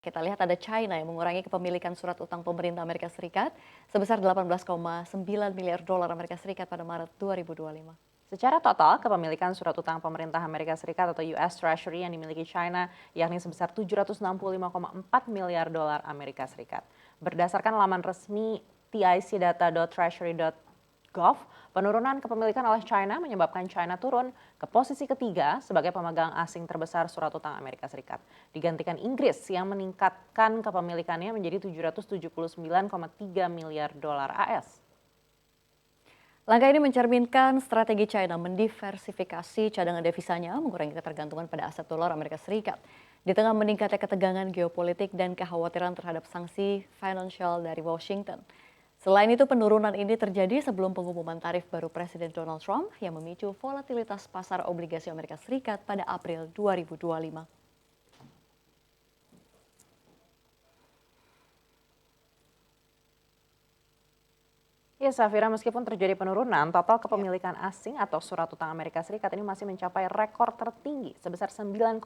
Kita lihat ada China yang mengurangi kepemilikan surat utang pemerintah Amerika Serikat sebesar 18,9 miliar dolar Amerika Serikat pada Maret 2025. Secara total, kepemilikan surat utang pemerintah Amerika Serikat atau US Treasury yang dimiliki China yakni sebesar 765,4 miliar dolar Amerika Serikat. Berdasarkan laman resmi ticdata.treasury.gov, penurunan kepemilikan oleh China menyebabkan China turun ke posisi ketiga sebagai pemegang asing terbesar surat utang Amerika Serikat. Digantikan Inggris yang meningkatkan kepemilikannya menjadi 779,3 miliar dolar AS. Langkah ini mencerminkan strategi China mendiversifikasi cadangan devisanya, mengurangi ketergantungan pada aset dolar Amerika Serikat. Di tengah meningkatnya ketegangan geopolitik dan kekhawatiran terhadap sanksi finansial dari Washington. Selain itu, penurunan ini terjadi sebelum pengumuman tarif baru Presiden Donald Trump yang memicu volatilitas pasar obligasi Amerika Serikat pada April 2025. Ya, Safira, meskipun terjadi penurunan, total kepemilikan asing atau surat utang Amerika Serikat ini masih mencapai rekor tertinggi sebesar 9,05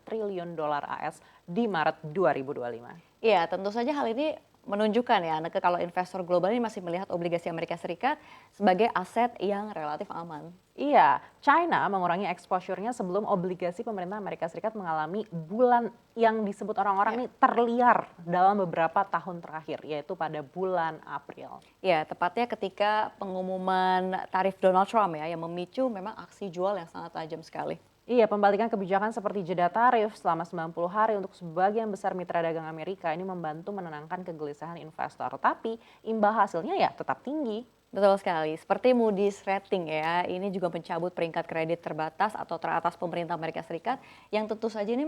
triliun dolar AS di Maret 2025. Ya, tentu saja hal ini menunjukkan ya, kalau investor global ini masih melihat obligasi Amerika Serikat sebagai aset yang relatif aman. Iya, China mengurangi exposure-nya sebelum obligasi pemerintah Amerika Serikat mengalami bulan yang disebut orang-orang ini terliar dalam beberapa tahun terakhir, yaitu pada bulan April. Ya, tepatnya ketika pengumuman tarif Donald Trump ya, yang memicu memang aksi jual yang sangat tajam sekali. Iya, pembalikan kebijakan seperti jeda tarif selama 90 hari untuk sebagian besar mitra dagang Amerika ini membantu menenangkan kegelisahan investor. Tapi imbal hasilnya ya tetap tinggi. Betul sekali, seperti Moody's Rating ya, ini juga mencabut peringkat kredit terbatas atau teratas pemerintah Amerika Serikat yang tentu saja ini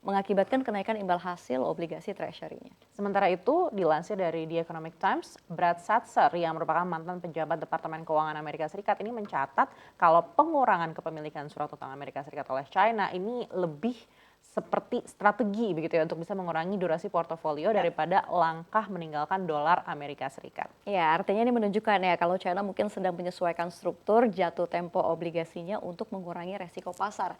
mengakibatkan kenaikan imbal hasil obligasi treasury-nya. Sementara itu, dilansir dari The Economic Times, Brad Satser yang merupakan mantan pejabat Departemen Keuangan Amerika Serikat ini mencatat kalau pengurangan kepemilikan surat utang Amerika Serikat oleh China ini lebih seperti strategi begitu ya untuk bisa mengurangi durasi portofolio daripada langkah meninggalkan dolar Amerika Serikat. Ya, artinya ini menunjukkan ya kalau China mungkin sedang menyesuaikan struktur jatuh tempo obligasinya untuk mengurangi resiko pasar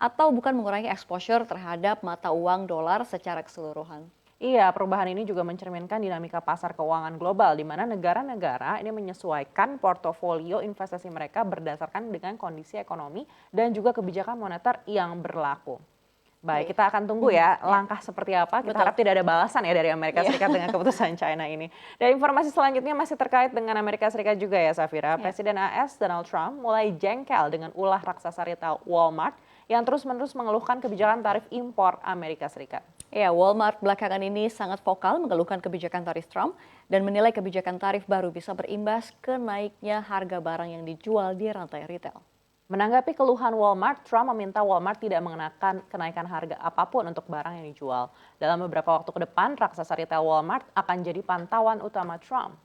atau bukan mengurangi exposure terhadap mata uang dolar secara keseluruhan. Iya, perubahan ini juga mencerminkan dinamika pasar keuangan global di mana negara-negara ini menyesuaikan portofolio investasi mereka berdasarkan dengan kondisi ekonomi dan juga kebijakan moneter yang berlaku. Baik, kita akan tunggu ya langkah seperti apa. Kita harap tidak ada balasan ya dari Amerika Serikat dengan keputusan China ini. Dan informasi selanjutnya masih terkait dengan Amerika Serikat juga ya, Safira. Presiden AS Donald Trump mulai jengkel dengan ulah raksasa retail Walmart yang terus-menerus mengeluhkan kebijakan tarif impor Amerika Serikat. Ya, Walmart belakangan ini sangat vokal mengeluhkan kebijakan tarif Trump dan menilai kebijakan tarif baru bisa berimbas ke naiknya harga barang yang dijual di rantai retail. Menanggapi keluhan Walmart, Trump meminta Walmart tidak mengenakan kenaikan harga apapun untuk barang yang dijual. Dalam beberapa waktu ke depan, raksasa retail Walmart akan jadi pantauan utama Trump.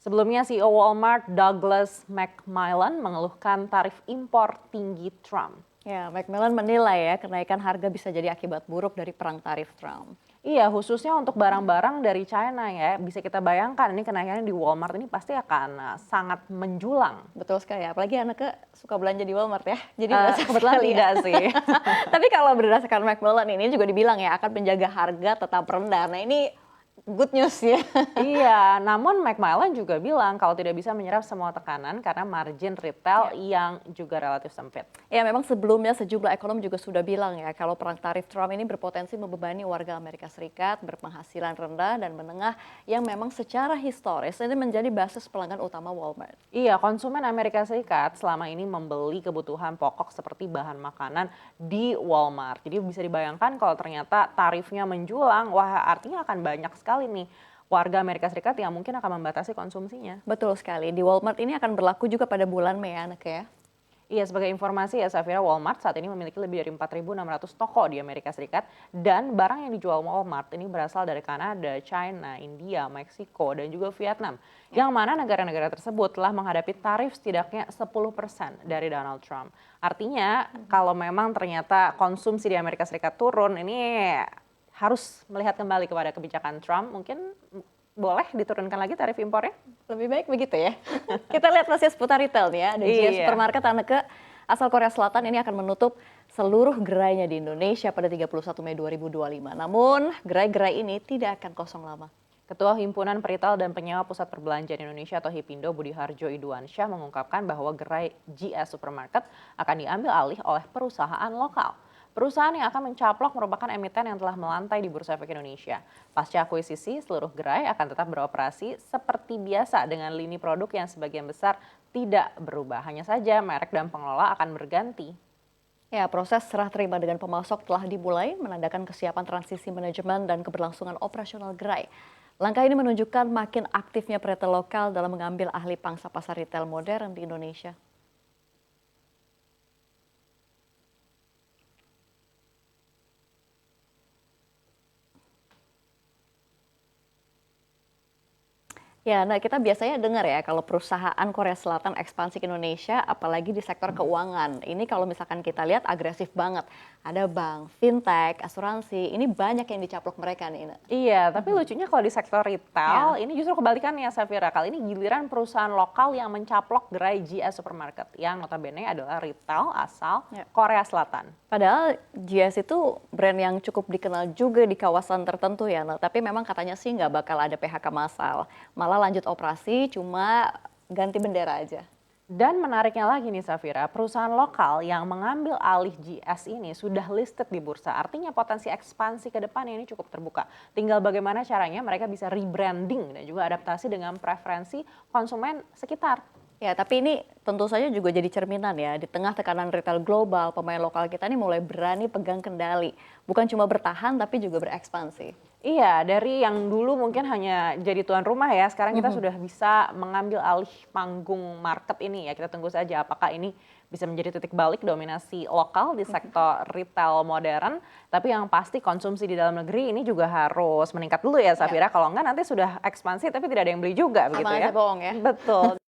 Sebelumnya, CEO Walmart Douglas McMillon mengeluhkan tarif impor tinggi Trump. Ya, McMillan menilai ya kenaikan harga bisa jadi akibat buruk dari perang tarif Trump. Iya, khususnya untuk barang-barang dari China ya. Bisa kita bayangkan ini kenaikannya di Walmart ini pasti akan sangat menjulang. Betul sekali, apalagi anaknya suka belanja di Walmart ya. Jadi Kebetulan tidak sih. Tapi kalau berdasarkan McMillan ini juga dibilang ya akan menjaga harga tetap rendah. Nah ini good news ya. Iya, namun McMillan juga bilang kalau tidak bisa menyerap semua tekanan karena margin retail yang juga relatif sempit. Ya memang sebelumnya sejumlah ekonom juga sudah bilang ya kalau perang tarif Trump ini berpotensi membebani warga Amerika Serikat berpenghasilan rendah dan menengah yang memang secara historis ini menjadi basis pelanggan utama Walmart. Iya, konsumen Amerika Serikat selama ini membeli kebutuhan pokok seperti bahan makanan di Walmart. Jadi bisa dibayangkan kalau ternyata tarifnya menjulang, wah artinya akan banyak sekali nih warga Amerika Serikat yang mungkin akan membatasi konsumsinya. Betul sekali, di Walmart ini akan berlaku juga pada bulan Mei ya. Iya, sebagai informasi ya Safira, Walmart saat ini memiliki lebih dari 4.600 toko di Amerika Serikat dan barang yang dijual Walmart ini berasal dari Kanada, China, India, Meksiko, dan juga Vietnam. Yang mana negara-negara tersebut telah menghadapi tarif setidaknya 10% dari Donald Trump. Artinya kalau memang ternyata konsumsi di Amerika Serikat turun, ini harus melihat kembali kepada kebijakan Trump, mungkin boleh diturunkan lagi tarif impornya? Lebih baik begitu ya. Kita lihat masih seputar retail nih ya. Ada GS Iya. Supermarket Anneke asal Korea Selatan ini akan menutup seluruh gerainya di Indonesia pada 31 Mei 2025. Namun gerai-gerai ini tidak akan kosong lama. Ketua Himpunan Peritel dan Penyewa Pusat Perbelanjaan Indonesia atau HIPINDO Budi Harjo Iduansyah mengungkapkan bahwa gerai GS Supermarket akan diambil alih oleh perusahaan lokal. Perusahaan yang akan mencaplok merupakan emiten yang telah melantai di Bursa Efek Indonesia. Pasca akuisisi, seluruh gerai akan tetap beroperasi seperti biasa dengan lini produk yang sebagian besar tidak berubah. Hanya saja merek dan pengelola akan berganti. Ya, proses serah terima dengan pemasok telah dimulai, menandakan kesiapan transisi manajemen dan keberlangsungan operasional gerai. Langkah ini menunjukkan makin aktifnya peritel lokal dalam mengambil ahli pangsa pasar retail modern di Indonesia. Ya, nah kita biasanya dengar ya kalau perusahaan Korea Selatan ekspansi ke Indonesia, apalagi di sektor keuangan. Ini kalau misalkan kita lihat agresif banget. Ada bank, fintech, asuransi, ini banyak yang dicaplok mereka nih. Ina. Iya, tapi lucunya kalau di sektor retail, Ya. ini justru kebalikannya Safira. Kali ini giliran perusahaan lokal yang mencaplok gerai GS Supermarket, yang notabene adalah retail asal Ya. Korea Selatan. Padahal GS itu brand yang cukup dikenal juga di kawasan tertentu ya, nah, tapi memang katanya sih nggak bakal ada PHK massal. Malah lanjut operasi, cuma ganti bendera aja. Dan menariknya lagi nih Safira, perusahaan lokal yang mengambil alih GS ini sudah listed di bursa. Artinya potensi ekspansi ke depan ini cukup terbuka. Tinggal bagaimana caranya mereka bisa rebranding dan juga adaptasi dengan preferensi konsumen sekitar. Ya, tapi ini tentu saja juga jadi cerminan ya. Di tengah tekanan retail global, pemain lokal kita ini mulai berani pegang kendali. Bukan cuma bertahan, tapi juga berekspansi. Iya, dari yang dulu mungkin hanya jadi tuan rumah ya, sekarang kita sudah bisa mengambil alih panggung market ini ya. Kita tunggu saja apakah ini bisa menjadi titik balik dominasi lokal di sektor retail modern. Tapi yang pasti konsumsi di dalam negeri ini juga harus meningkat dulu ya Safira. Kalau enggak nanti sudah ekspansi tapi tidak ada yang beli juga begitu Sama ya. aja bohong ya. Betul.